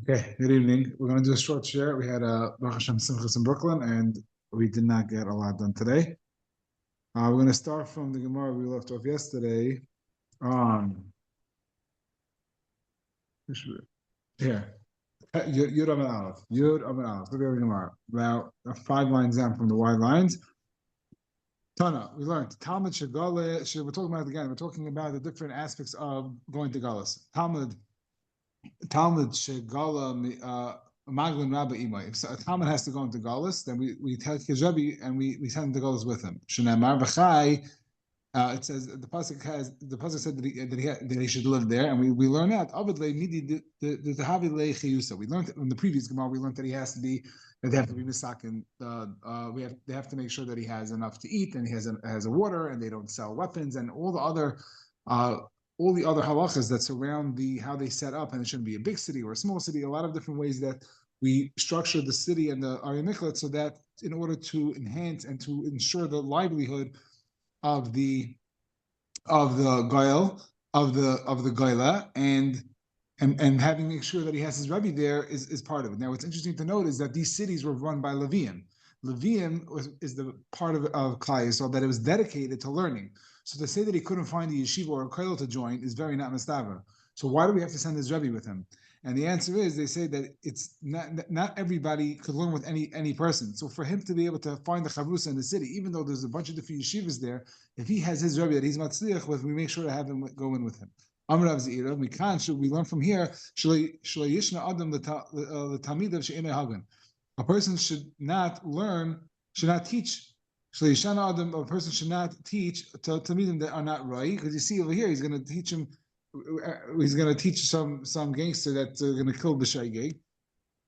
Okay, good evening. We're going to do a short share. We had a Baruch Hashem Simchas in Brooklyn, and we did not get a lot done today. We're going to start from the Gemara we left off yesterday on here. Yud Amid Aleph. Yud Amid Aleph. Look at the Gemara. About 5 lines down from the wide lines. Tana, we learned Talmud Shagale. We're talking about it again. We're talking about the different aspects of going to Galus. Talmud Shagala Maglin Rabba Imai. If a Talmud has to go into Galus, then we take his Rebbe and we send him to Galus with him. Shnamar B'chai. It says the pasuk said that he should live there, and we learn that. We learned in the previous Gemara. We learned that they have to be misakin. They have to make sure that he has enough to eat and he has a water, and they don't sell weapons and all the other halachas that surround how they set up, and it shouldn't be a big city or a small city. A lot of different ways that we structure the city and the Ari Miklat so that in order to enhance and to ensure the livelihood of the goyel of the goyla and having make sure that he has his Rebbe there is part of it. Now, what's interesting to note is that these cities were run by Levium. Levium is the part of Klai Yisrael that it was dedicated to learning. So to say that he couldn't find a yeshiva or a kollel to join is very not mistaver. So why do we have to send his Rebbe with him? And the answer is, they say that it's not everybody could learn with any person. So for him to be able to find the chavrusa in the city, even though there's a bunch of different yeshivas there, if he has his Rebbe that he's matzliach with, we make sure to have him go in with him. Amar Rav Zeira, we learn from here, yishna adam l'tamid of she'enei hagan. A person should not teach. A person should not teach to talmidim that are not right, because you see over here he's going to teach him. He's going to teach some gangster that's going to kill the shaygay,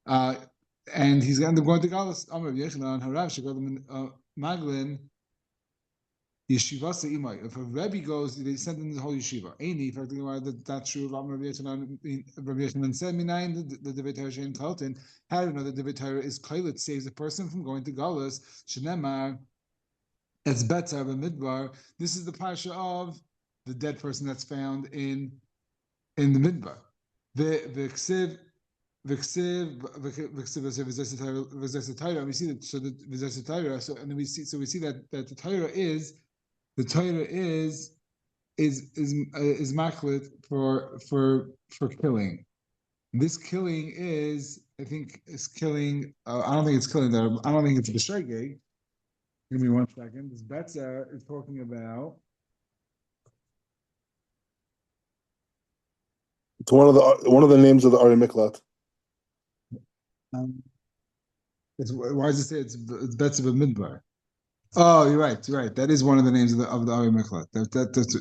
and he's going to go into Galus. Amar Yechanan Harav Shegol Maglin Yeshiva Seimai. If a Rebbe goes, they send him the whole yeshiva. Aini, if I that's true. Amar Yechanan said, "Minayin the Divrei Torah shein kaltin." How do you know that the Divrei Torah is kailit saves a person from going to Galus? Shenemar, it's better b'midbar. This is the parsha of the dead person that's found in the midbar. We see that. So and then we see that the Torah is maklit for killing. This killing is killing. I don't think it's killing there. I don't think it's b'shegeg. Give me 1 second. This Betzer is talking about. It's one of the names of the Ari Miklat. Why does it say it's Betzer Midbar? Oh, you're right. That is one of the names of the Ari Miklat.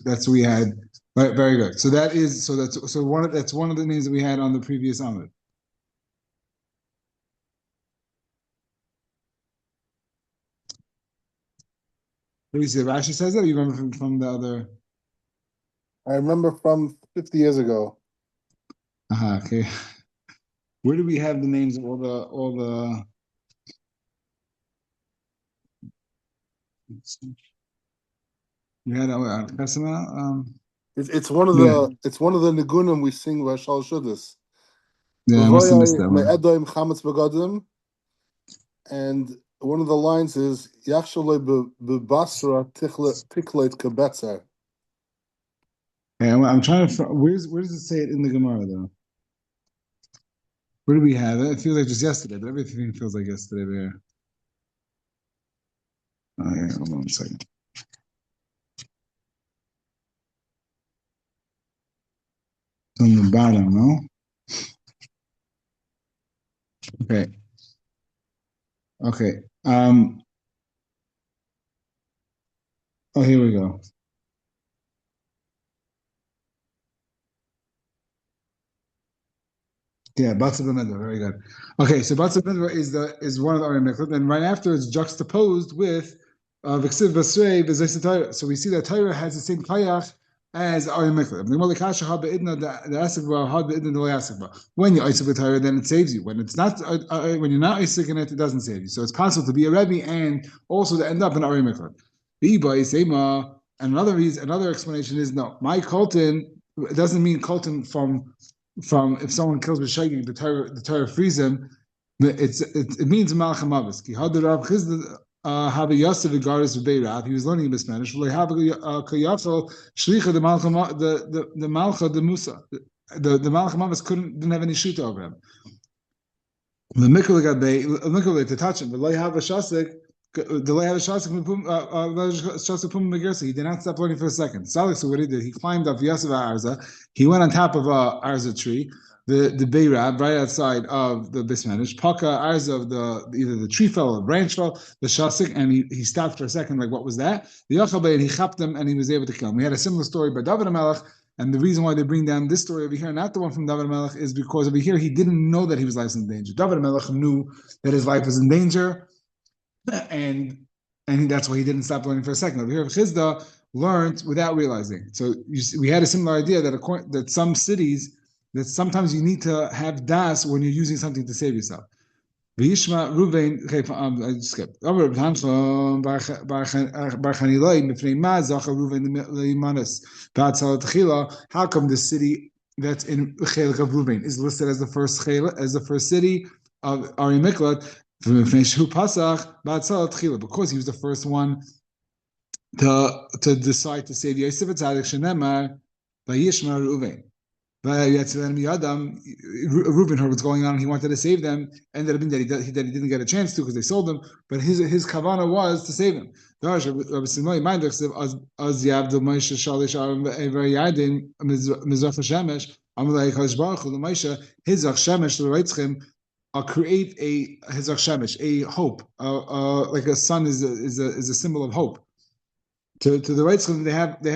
That's what we had. Right, very good. So that's one of the names that we had on the previous Amud. What do you say? Rashi says that, or you remember from the other? I remember from 50 years ago. Okay. Where do we have the names of all the? You had Chesama. It's one of the nigunim we sing Vashal Shudas. Yeah, I must have missed that one. And one of the lines is Yachshalei b'Basra tiklet kabetzer. Yeah, I'm trying to. Where does it say it in the Gemara though? Where do we have it? It feels like just yesterday, but everything feels like yesterday there. Oh, yeah, hold on a second. It's on the bottom, no? Okay. Oh, here we go. Yeah, Batzav Midbar, very good. Okay, so Batzav Midbar is one of the Ari Miklat, and right after it's juxtaposed with V'ksiv Basrei B'Zayis Torah. So we see that Torah has the same kayach as Ari Miklat. When you're Isaac with Torah, then it saves you. When it's not, when you're not Isaac in it doesn't save you. So it's possible to be a Rebbe and also to end up in Ari Miklat. And another explanation is no. My Kolton, it doesn't mean Kolton from from if someone kills b'shegig, the Torah frees him. It means malach hamavis. Ki had Rav Chizda have a yosef regardless of Beirav. He was learning in Spanish. Have a kayachol shlicha the malcha the malcha the Musa. The malach hamavis didn't have any shita over him. The mikvah to touch him. The lay have a shasik. The lay have a shasik pum megirsa. He did not stop learning for a second. Salik, so what he did, he climbed up Yosef Arza. He went on top of a Arza tree, the Beirab, right outside of the Bismanish. Paka Arza of either the tree fell or the branch fell, the shasik, and he stopped for a second, like what was that? The Yachabay, and he chapped him, and he was able to kill him. We had a similar story by David HaMelech. And the reason why they bring down this story over here, not the one from David Melech, is because over here he didn't know that his life was in danger. David Melech knew that his life was in danger, and that's why he didn't stop learning for a second. Over here, Chizda learned without realizing. So we had a similar idea that some cities, that sometimes you need to have das when you're using something to save yourself. V'yishma Ruvain, I skipped. Bar Chanilai mifnei ma zacha Ruvain leimanas b'atzal tchila. How come the city that's in Chelik of Ruvain is listed as the first city of Ari Miklat? Mifnei shehu pasach b'atzal tchila, because he was the first one to decide to save Yosef Tzadik shenemar v'yishma Ruvain. Reuben heard what's going on. He wanted to save them. Ended up being that he didn't get a chance to because they sold them. But his kavana was to save them. Create a hizach shemesh, a hope, like a sun is a symbol of hope. To the Reitzchem, they have the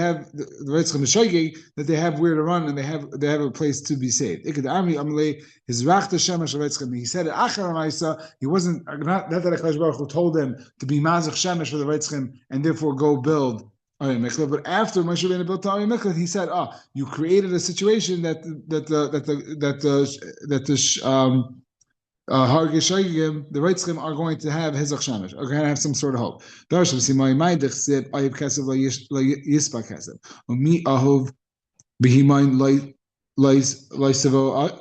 Reitzchem Shogeg that they have where to run and they have a place to be saved. His rachta shemesh Reitzchem. He said it achar ma'isa. He wasn't not that Hakadosh Baruch Hu told them to be mazach shemesh for the Reitzchem and therefore go build Ari Miklat. But after Moshe Rabbeinu built Ari Miklat, he said, you created a situation that the Reitzchem are going to have hizach shemesh, are going to have some sort of hope. Darsham simai ma'idich sib ayiv kesef yispa kesef. Umi ahov behimayin loisavua.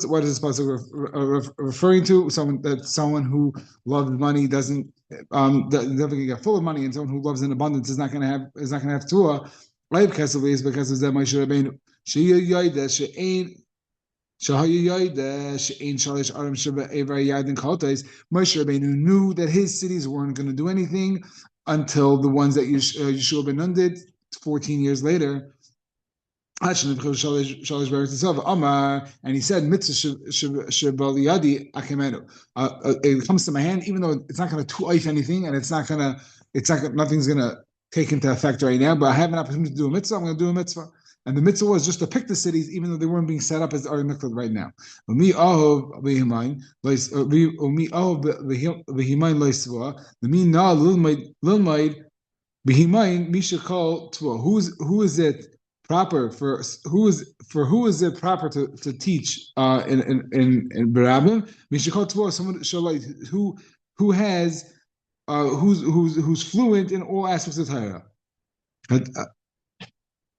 What is this passage referring to? Someone who loves money doesn't never get full of money, and someone who loves in abundance is not going to have tuah. Ayiv kesef is because of that Moshe Rabbeinu. Moshe Rabbeinu knew that his cities weren't going to do anything until the ones that Yeshua ben Nun did 14 years later. And he said, it comes to my hand, even though it's not going to tu'if anything, and nothing's going to take into effect right now, but I have an opportunity to do a mitzvah, I'm going to do a mitzvah. And the mitzvah was just to pick the cities, even though they weren't being set up as Ari Miklat right now. Who is it proper who is it proper to teach in Barabim? Mishakol Tvua, someone who's fluent in all aspects of Torah.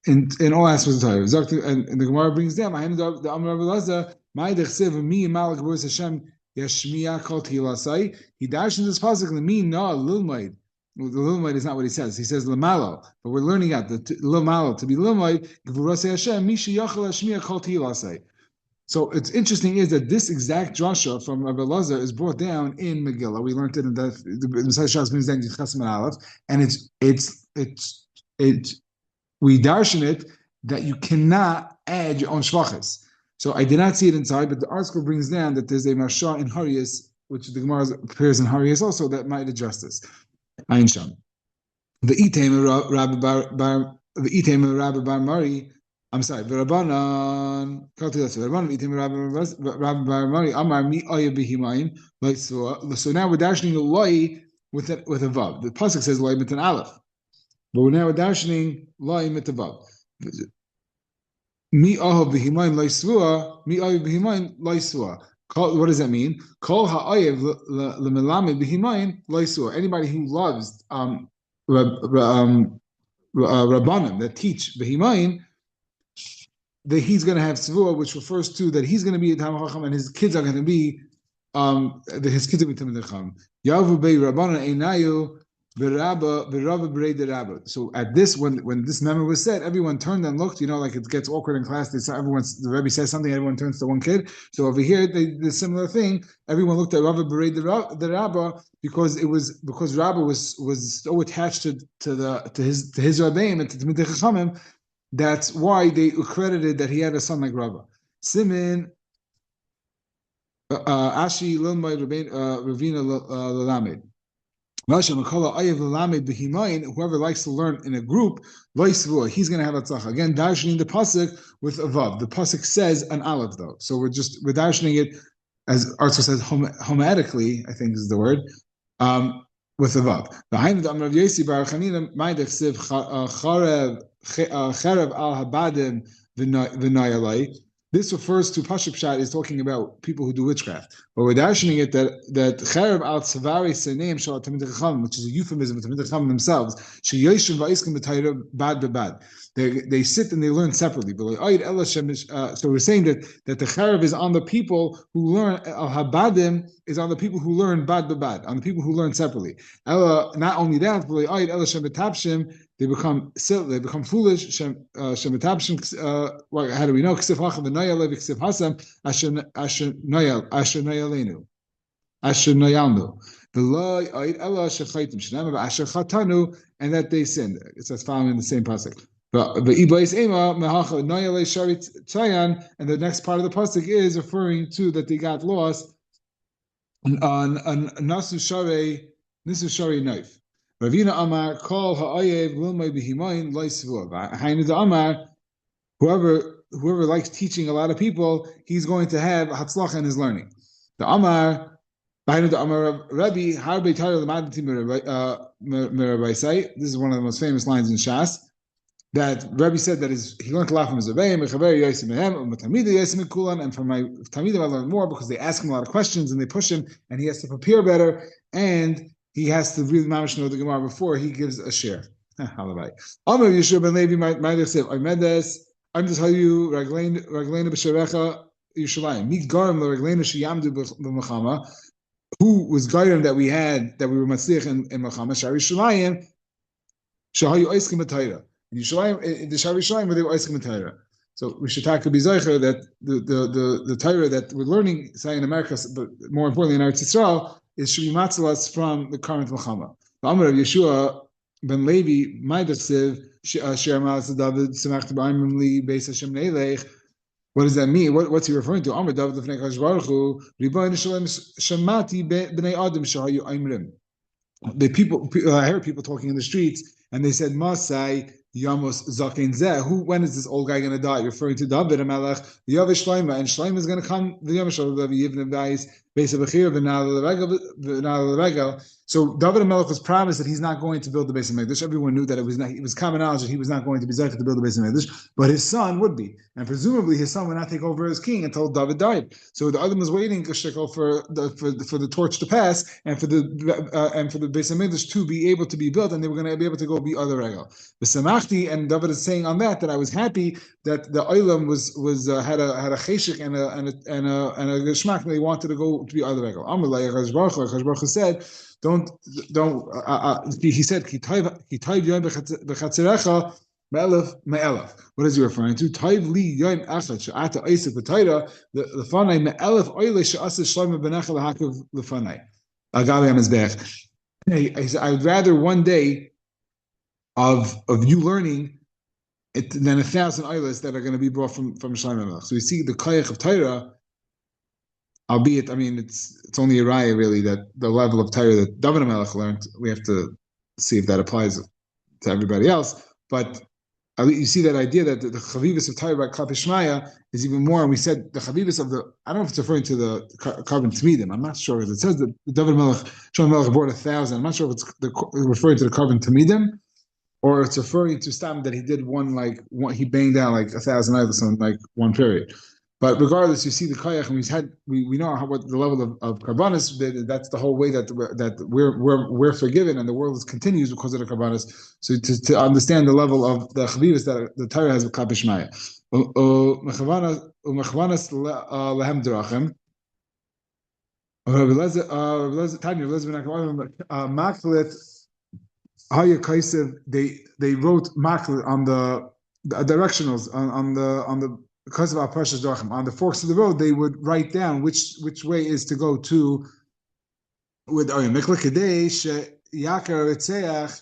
In all aspects of Torah. And the Gemara brings down, the Amar Rabbi Lazar, mi malak b'us Hashem yashmiya kol tilasai. He dashes this pasuk the mi na lilmaid. Well, the lilmaid is not what he says. He says lamalo, but we're learning out the lamalo to be lilmaid. Gvurasei Hashem mi sheyachal yashmiya kol tilasai. So it's interesting is that this exact drasha from Rabbi Lazar is brought down in Megillah. We learned it in the Messiah Shas brings down Chesed Aleph, and it's we darshan it that you cannot add your own shvachas. So I did not see it inside, but the article brings down that there's a Marsha in Harias, which the Gemara appears in Harias also, that might address this. Ayin Sham. The Item Rabbi Bar Mari. I'm sorry. V'Rabbanan. Rabbi Bar Mari. Amar mi oya behimayim. So now we're dashing the loy with a vav. The pasuk says loy with an aleph. But we're now darshaning loy mitavav. Mi ahav b'himayin loisvua, mi ahav b'himayin loisvua. What does that mean? Kol ha'ayev l'melamed b'himayin loisvua. Anybody who loves Rabbanim that teach Behimayin, that he's going to have Tzvua, which refers to that he's going to be a Talmid Chacham and his kids are going to be, his kids will be Talmid Chacham. Yavu Bei Rabbanan Einayu Berabba Berei Derabba. So at this, when this memo was said, everyone turned and looked. Like it gets awkward in class. The Rebbe says something, everyone turns to one kid. So over here, the similar thing. Everyone looked at Rabba Berei Derabba because Rabba was so attached to his Rabbeim and to Talmidei Chachamim. That's why they credited that he had a son like Rabba. Simin Ashi Lilmai Ravina Lalamed. Whoever likes to learn in a group, he's going to have a tzach. Again, darshaning the pasuk with a vav. The pasuk says an aleph though, so we're darshaning it as Arthur says homatically. I think is the word with a vav. Behind the Amar of Yosi Bar Chanina, Ma'idach Siv Cherev al Habadim v'Nayalai. This refers to Pashup Pshat is talking about people who do witchcraft. But we're darshaning it that Cherev al Tzavari Seneim Shal Talmidei Chacham, which is a euphemism of Talmidei Chacham themselves. Sheyoshim va'iskim b'Torah bad b'bad. They sit and they learn separately. So we're saying that the Cherev is on the people who learn al Habadim is on the people who learn bad b'bad, on the people who learn separately. Not only that, they become silly, they become foolish. How do we know? Ksiv hacham v'noyal v'ksiv hasam asher noyalenu, asher noyalnu. V'lo oid ela shechaytim shenema v'asher chatanu, and that they sinned. It says following the same pasuk. V'ibais ema mehacha noyalei sharit tzayan, and the next part of the pasuk is referring to that they got lost on nasu shari knife. Ravina Amar call ha'ayev lilmay b'himayin loisvu. Hainu the Amar, whoever likes teaching a lot of people, he's going to have hatzlacha in his learning. The Amar, hainu the Amar Rabbi harbe Torah l'madati mirabaisai. This is one of the most famous lines in Shas. That Rabbi said that he learned a lot from his Rebbeim, and from my Talmidim I learned more because they ask him a lot of questions and they push him, and he has to prepare better, and he has to really mamish know the Gemara before he gives a share. Halabai. Amar Yeshua ben Levi might have said, I'm just tell you, Ragleinu b'sharecha Yerushalayim. Mi garim l'Ragleinu sheyamdu b'machama. Who was garim that we were matzliach in Machama? Shari Yerushalayim shahayu oiskim b'Torah. In Yerushalayim, the Shari Yerushalayim where they were oiskim b'Torah. So we should talk to Bizoicher that the Torah that we're learning, say in America, but more importantly in Eretz Yisrael, is should be matzalas from the current Machama. The Amar of Yeshua ben Levi, Maidasiv, Sher Malas David, Semach B'Aimim Li, Beis Hashem Neilech. What does that mean? What's he referring to? Amar David Lefnei Kadosh Baruch Hu, Ribono Shalom Shamati B'nei Adam Shahayu Aimrim. I heard people talking in the streets, and they said, Masai Yamos Zaken Zeh. When is this old guy going to die? Referring to David Amelech, the Yavish Shloima, and Shloima is going to come. The Yavish Shloima, Yivne Vayis, Beis Abachir, V'Nal Regel. So David Amelech was promised that he's not going to build the Beis Hamikdash. Everyone knew that it was common knowledge that he was not going to be zeichet to build the Beis Hamikdash, but his son would be, and presumably his son would not take over as king until David died. So the Adam was waiting a shekel for the torch to pass, and for the Beis Hamikdash to be able to be built, and they were going to be able to go be other regel. The Samachti, and David is saying on that I was happy that the Olam had a cheshik and a geschmack that they wanted to go to be other regel. Amalei Hakadosh Baruch Hu said, don't. He said, what is he referring to? The fanai me'elef oile she'asa shlomo b'nechel hakav lefanai. Agabe amizbech. I would rather one day of you learning it than 1,000 oiles that are going to be brought from Shlomo Melech. So you see the koyach of Torah. Albeit, I mean, it's only a raya really that the level of Torah that David HaMelech learned, we have to see if that applies to everybody else. But you see that idea that the chavivus of Torah by Klapi Shmaya is even more. And we said the chavivus of I don't know if it's referring to the carbon tamidim. I'm not sure. It says that David HaMelech, Shlomo Melech brought 1,000. I'm not sure if it's referring to the carbon tamidim or it's referring to Stam that he did he banged down like 1,000 idols in like one period. But regardless, you see the koyach, and we know what the level of karbanis. That's the whole way that we're forgiven, and the world continues because of the karbanis. So to understand the level of the chavivas that the Torah has with kapishmaya. Umechavanas lehem drachem. Maklet Haya Kaisev, they wrote maklet on the directionals on the because of our precious drachim on the forks of the road. They would write down which way is to go to with Mikla Kadesh Yakar Etzeach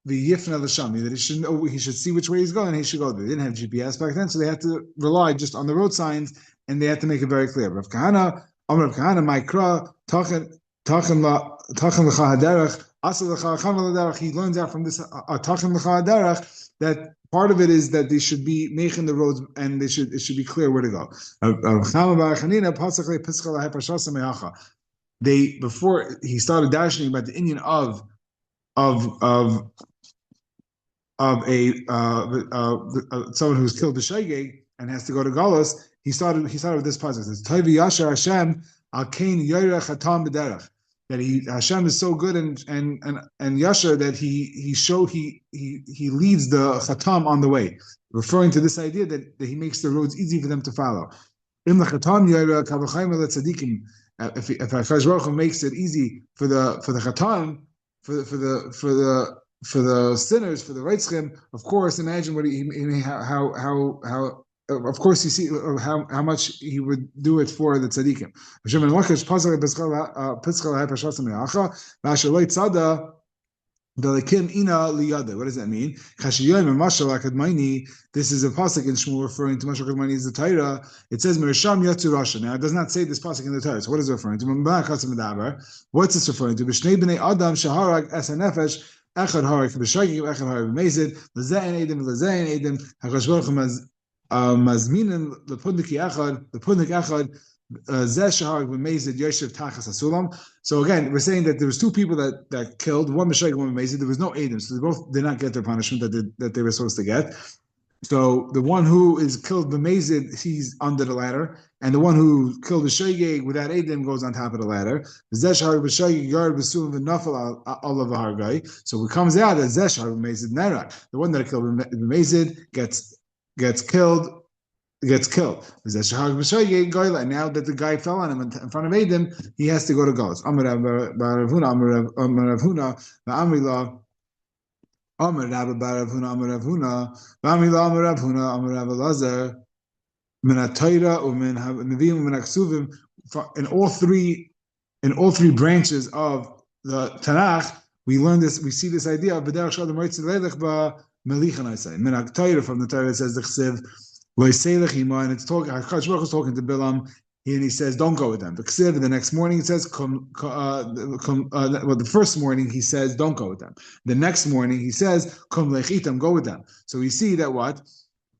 the Yifna Lashami, that he should see which way he's going, he should go there. They didn't have GPS back then, so they had to rely just on the road signs, and they had to make it very clear. Rav Kahana, Amar Rav Kahana, Maikra, Tachan L'cha Haderech, Asa L'cha Chama L'derech. He learns out from this Tachan L'cha Haderech that part of it is that they should be making the roads, and it should be clear where to go. They, before he started dashing about the Indian of someone who's killed the Shegeg and has to go to Galus, he started with this pasuk. It says, Toivi Yasher Hashem al Kain Yorech Hatam B'derech. That Hashem is so good and Yasher that he leads the Chatam on the way, referring to this idea that he makes the roads easy for them to follow. Im Chatam Yorech Kavachayim Tzadikim. If Hakadosh Baruch Hu makes it easy for the Chatam, for the sinners, for the Reitzchem, of course, imagine what how of course you see how much he would do it for the tzaddikim. What does that mean? This is a pasuk in Shmuel referring to Mashal Kadmani is the Torah. It says Meresham Yatzu Rasha. Now it does not say this pasuk in the Torah. So what is it referring to? What's this referring to? B'shnei b'nei Adam shaharag esa nefesh echad harag b'shagig echad harag b'mezid l'zein edim l'zein edim Hakadosh Baruch Hu mazminin l'pudnik echad. So again, we're saying that there was two people that killed, one Meshach, one Mezid. There was no Adam, so they both did not get their punishment that they were supposed to get. So the one who is killed B'mezid, he's under the ladder, and the one who killed the Shegeg without Adam goes on top of the ladder. So it comes out that Zeshar B'mezid Nerak, the one that killed B'mezid gets killed. And now that the guy fell on him in front of Adam, he has to go to Galus. In all three branches of the Tanakh, we learn this. We see this idea of B'derech Shalom Melichan. I say from the Torah it says the Chsiv. And it's talking. Hakadosh Baruch Hu is talking to Bilam, and he says, "Don't go with them." The next morning it says, the first morning he says, "Don't go with them." The next morning he says, "Kum lechitam, go with them." So we see that what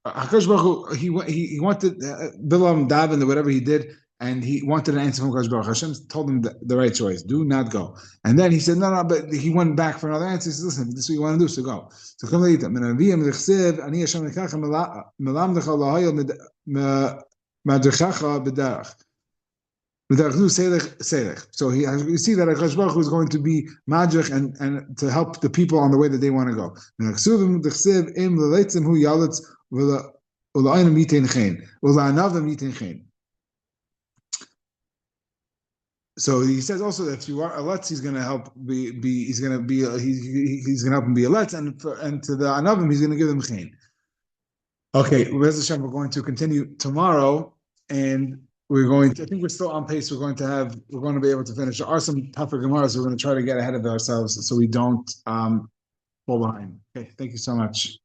Hakadosh Baruch Hu, he wanted Bilam daven or whatever he did, and he wanted an answer from Hakadosh Baruch Hu. Hashem told him the right choice: do not go. And then he said, "No," but he went back for another answer. He said, "Listen, this is what you want to do, so go." So come later. So you see that Hakadosh Baruch Hu is going to be magic and to help the people on the way that they want to go. So he says also that if you are a letz, he's going to help he's going to help him be a letz, and to the anavim he's going to give them chen. Okay, Rez Hashem, we're going to continue tomorrow, and I think we're still on pace. We're going to be able to finish. There are some tougher gemaras, so we're going to try to get ahead of ourselves so we don't fall behind. Okay, thank you so much.